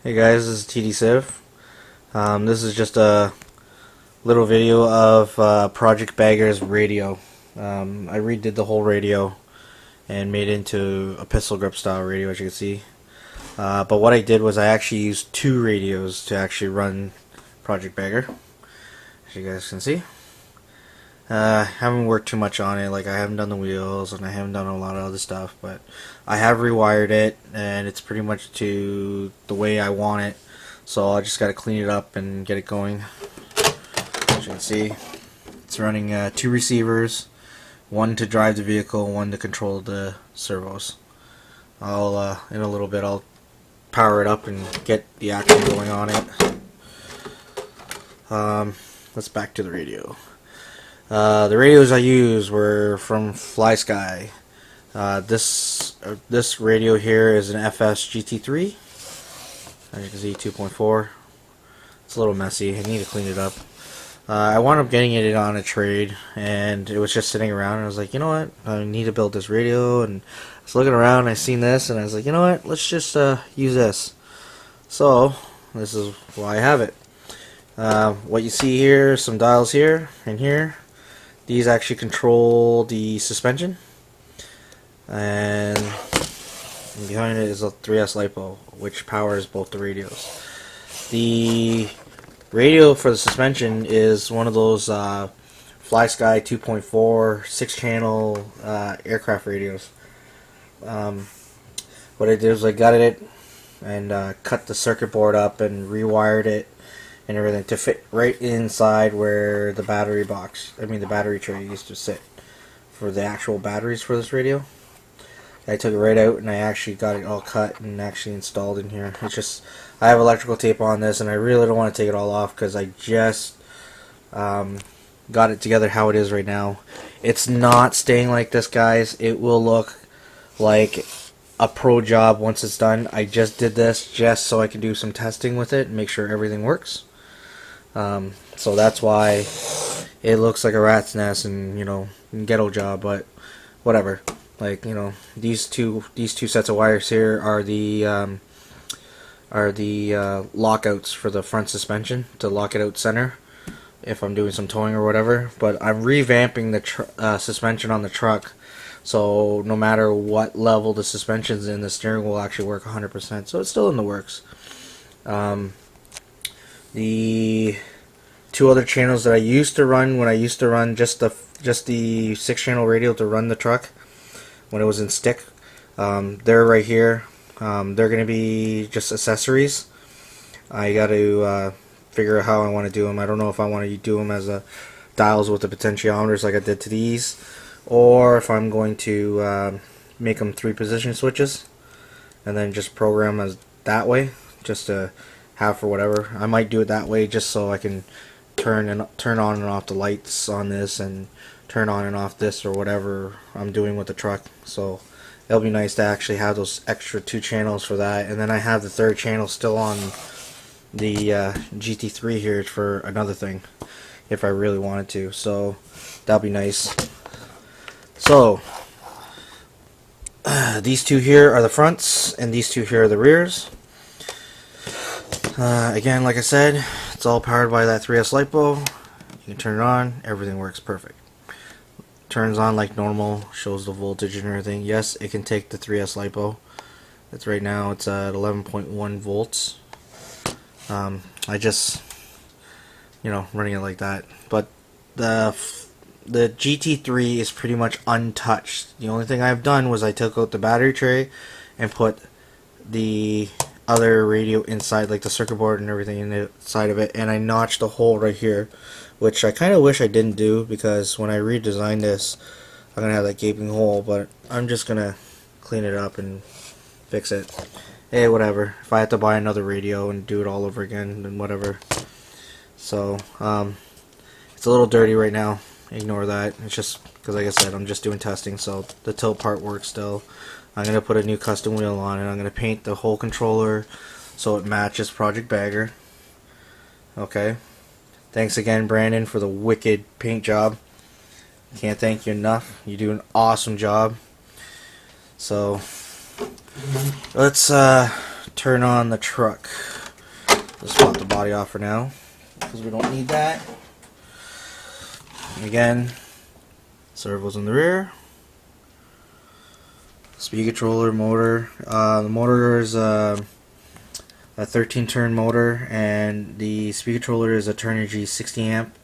Hey guys, this is TD Civ. This is just a little video of Project Bagger's radio. I redid the whole radio and made it into a pistol grip style radio, as you can see. But what I did was I actually used two radios to actually run Project Bagger, as you guys can see. Haven't worked too much on it, like I haven't done the wheels and I haven't done a lot of other stuff, but I have rewired it and it's pretty much to the way I want it, so I just got to clean it up and get it going. As you can see, it's running two receivers, one to drive the vehicle, one to control the servos. I'll in a little bit I'll power it up and get the action going on it. Let's back to the radio. The radios I used were from FlySky. This radio here is an FS GT3. As you can see, 2.4. It's a little messy. I need to clean it up. I wound up getting it on a trade, and it was just sitting around. And I was like, you know what? I need to build this radio. And I was looking around, and I seen this, and I was like, you know what? Let's just use this. So this is why I have it. What you see here, some dials here and here. These actually control the suspension, and behind it is a 3S LiPo, which powers both the radios. The radio for the suspension is one of those FlySky 2.4 6-channel aircraft radios. What I did was I gutted it and cut the circuit board up and rewired it and everything to fit right inside where the battery tray used to sit for the actual batteries for this radio. I took it right out and I actually got it all cut and actually installed in here. It's just, I have electrical tape on this and I really don't want to take it all off because I just got it together how it is right now. It's not staying like this, guys. It will look like a pro job once it's done. I just did this just so I can do some testing with it and make sure everything works. So that's why it looks like a rat's nest and, you know, ghetto job, but whatever. Like, you know, these two sets of wires here are the lockouts for the front suspension to lock it out center if I'm doing some towing or whatever. But I'm revamping the suspension on the truck, so no matter what level the suspension's in, the steering will actually work 100%. So it's still in the works. The two other channels that I used to run when I used to run just the 6-channel radio to run the truck when it was in stick, they're right here. They're going to be just accessories. I got to figure out how I want to do them. I don't know if I want to do them as dials with the potentiometers like I did to these, or if I'm going to make them 3-position switches and then just program as that way, just to have for whatever. I might do it that way just so I can turn on and off the lights on this and turn on and off this or whatever I'm doing with the truck. So it'll be nice to actually have those extra 2 channels for that, and then I have the 3rd channel still on the GT3 here for another thing if I really wanted to. So that'll be nice. So these two here are the fronts and these two here are the rears. Again, like I said, it's all powered by that 3S LiPo. You can turn it on, everything works perfect. Turns on like normal, shows the voltage and everything. Yes, it can take the 3S LiPo. It's right now it's at 11.1 volts. I just, you know, running it like that. But the GT3 is pretty much untouched. The only thing I've done was I took out the battery tray and put the other radio inside, like the circuit board and everything inside of it, and I notched a hole right here, which I kind of wish I didn't do, because when I redesign this I'm gonna have that gaping hole, but I'm just gonna clean it up and fix it. Hey, whatever. If I have to buy another radio and do it all over again, then whatever. So it's a little dirty right now, ignore that. It's just because, like I said, I'm just doing testing, so the tilt part works still. I'm going to put a new custom wheel on it. I'm going to paint the whole controller so it matches Project Bagger. Okay. Thanks again, Brandon, for the wicked paint job. Can't thank you enough. You do an awesome job. So let's turn on the truck. Just pop the body off for now because we don't need that. Again, servos in the rear. Speed controller, motor. The motor is a 13-turn motor, and the speed controller is a Turnigy 60 amp.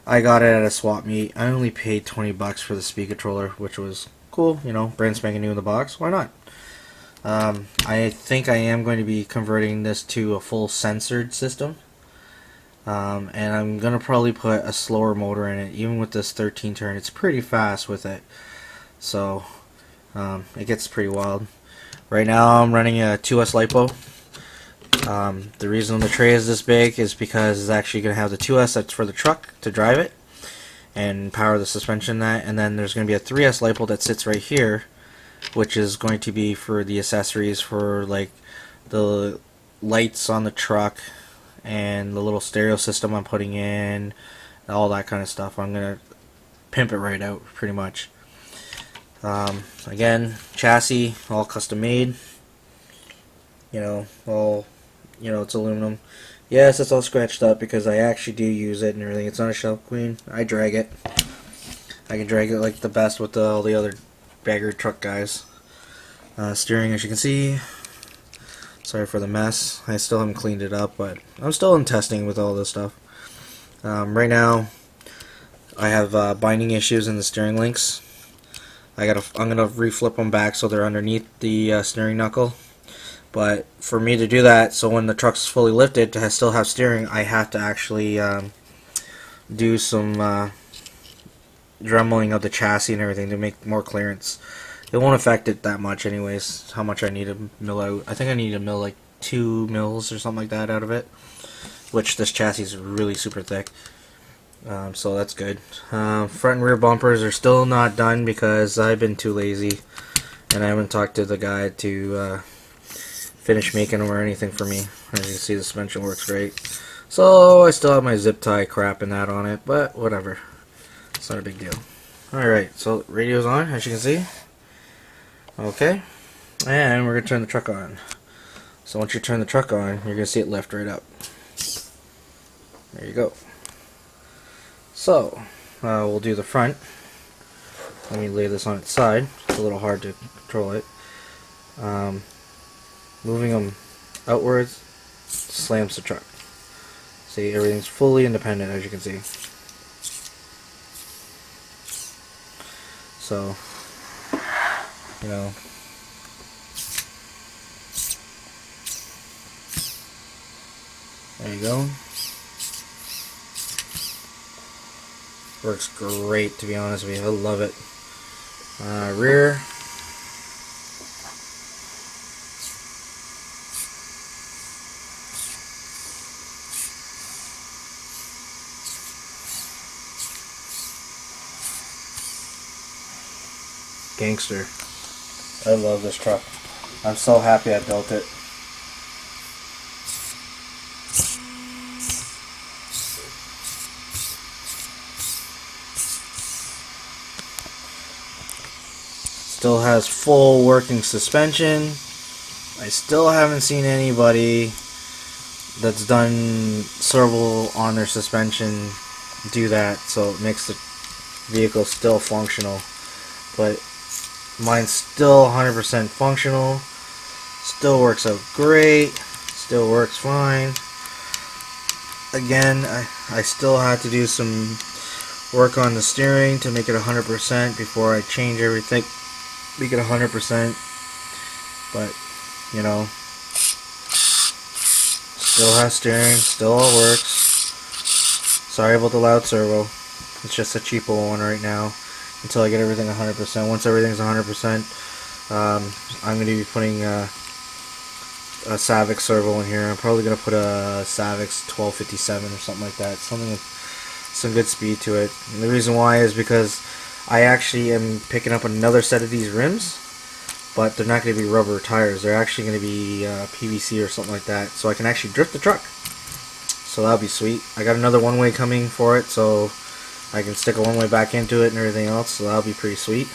I got it at a swap meet. I only paid $20 for the speed controller, which was cool. You know, brand spanking new in the box. Why not? I think I am going to be converting this to a full censored system, and I'm gonna probably put a slower motor in it. Even with this 13-turn, it's pretty fast with it, so it gets pretty wild. Right now I'm running a 2S LiPo. The reason the tray is this big is because it's actually going to have the 2S that's for the truck to drive it and power the suspension that, and then there's going to be a 3S LiPo that sits right here, which is going to be for the accessories for like the lights on the truck and the little stereo system I'm putting in, all that kind of stuff. I'm going to pimp it right out pretty much. Again, chassis all custom made, you know, all, you know, it's aluminum. Yes, it's all scratched up because I actually do use it and everything. It's not a shelf queen. I drag it. I can drag it like the best with all the other bagger truck guys. Steering, as you can see. Sorry for the mess. I still haven't cleaned it up, but I'm still in testing with all this stuff. Right now, I have binding issues in the steering links. I'm gonna reflip them back so they're underneath the steering knuckle. But for me to do that, so when the truck's fully lifted to still have steering, I have to actually do some dremeling of the chassis and everything to make more clearance. It won't affect it that much anyways, how much I need to mill out. I think I need to mill like 2 mils or something like that out of it, which this chassis is really super thick. So that's good. Front and rear bumpers are still not done because I've been too lazy and I haven't talked to the guy to finish making them or anything for me. As you can see, the suspension works great. So I still have my zip tie crap and that on it, but whatever. It's not a big deal. Alright, so radio's on, as you can see. Okay, and we're going to turn the truck on. So once you turn the truck on, you're going to see it lift right up. There you go. So, we'll do the front. Let me lay this on its side. It's a little hard to control it. Moving them outwards slams the truck. See, everything's fully independent, as you can see. So, you know, there you go. Works great, to be honest with you. I love it. Rear. Gangster. I love this truck. I'm so happy I built it. Still has full working suspension. I still haven't seen anybody that's done servo on their suspension do that, so it makes the vehicle still functional. But mine's still 100% functional. Still works out great. Still works fine. Again, I still have to do some work on the steering to make it 100% before I change everything. Make it 100%. But, you know, still has steering. Still all works. Sorry about the loud servo. It's just a cheapo one right now. Until I get everything 100%. Once everything's 100%, I'm going to be putting a Savix servo in here. I'm probably going to put a Savix 1257 or something like that. Something with some good speed to it. And the reason why is because I actually am picking up another set of these rims, but they're not going to be rubber tires. They're actually going to be PVC or something like that, so I can actually drift the truck. So that'll be sweet. I got another one-way coming for it, so I can stick a one-way back into it and everything else, so that'll be pretty sweet.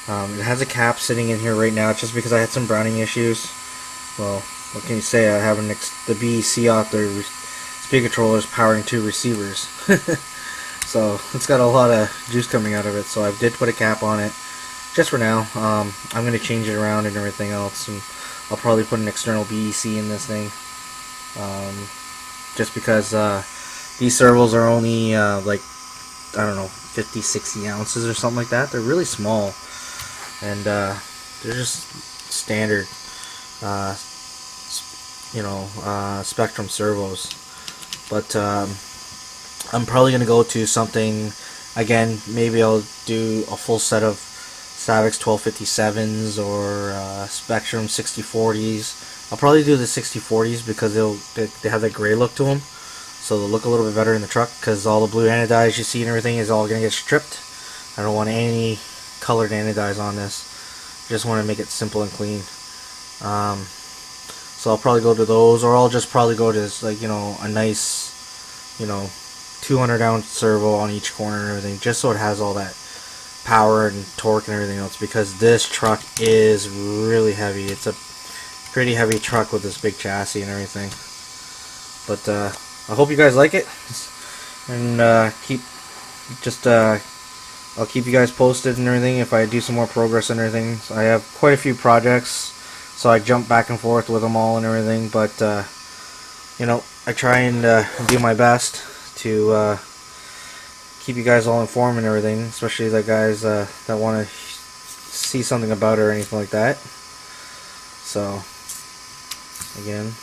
It has a cap sitting in here right now just because I had some browning issues. Well, what can you say? I have the BEC out there. Speed controller is powering 2 receivers. So it's got a lot of juice coming out of it. So I did put a cap on it, just for now. I'm going to change it around and everything else, and I'll probably put an external BEC in this thing, just because these servos are only like, I don't know, 50-60 ounces or something like that. They're really small, and they're just standard Spectrum servos. But I'm probably gonna go to something again. Maybe I'll do a full set of Savix 1257s or Spectrum 6040s. I'll probably do the 6040s because they have that gray look to them, so they'll look a little bit better in the truck, because all the blue anodize you see and everything is all gonna get stripped. I don't want any colored anodize on this. Just want to make it simple and clean. So I'll probably go to those, or I'll just probably go to, like, a nice 200 ounce servo on each corner and everything, just so it has all that power and torque and everything else, because this truck is really heavy. It's a pretty heavy truck with this big chassis and everything. But I hope you guys like it, and I'll keep you guys posted and everything if I do some more progress and everything. So I have quite a few projects, so I jump back and forth with them all and everything, but I try and do my best to keep you guys all informed and everything, especially the guys that want to see something about it or anything like that. So again,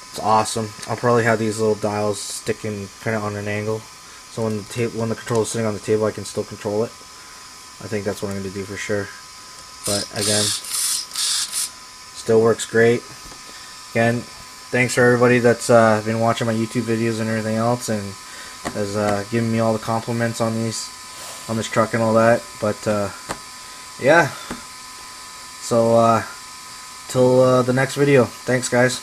it's awesome. I'll probably have these little dials sticking kind of on an angle, so when the controller is sitting on the table, I can still control it. I think that's what I'm going to do for sure. But again, still works great. Again, thanks for everybody that's been watching my YouTube videos and everything else, and has given me all the compliments on this truck and all that. But yeah, so till the next video. Thanks, guys.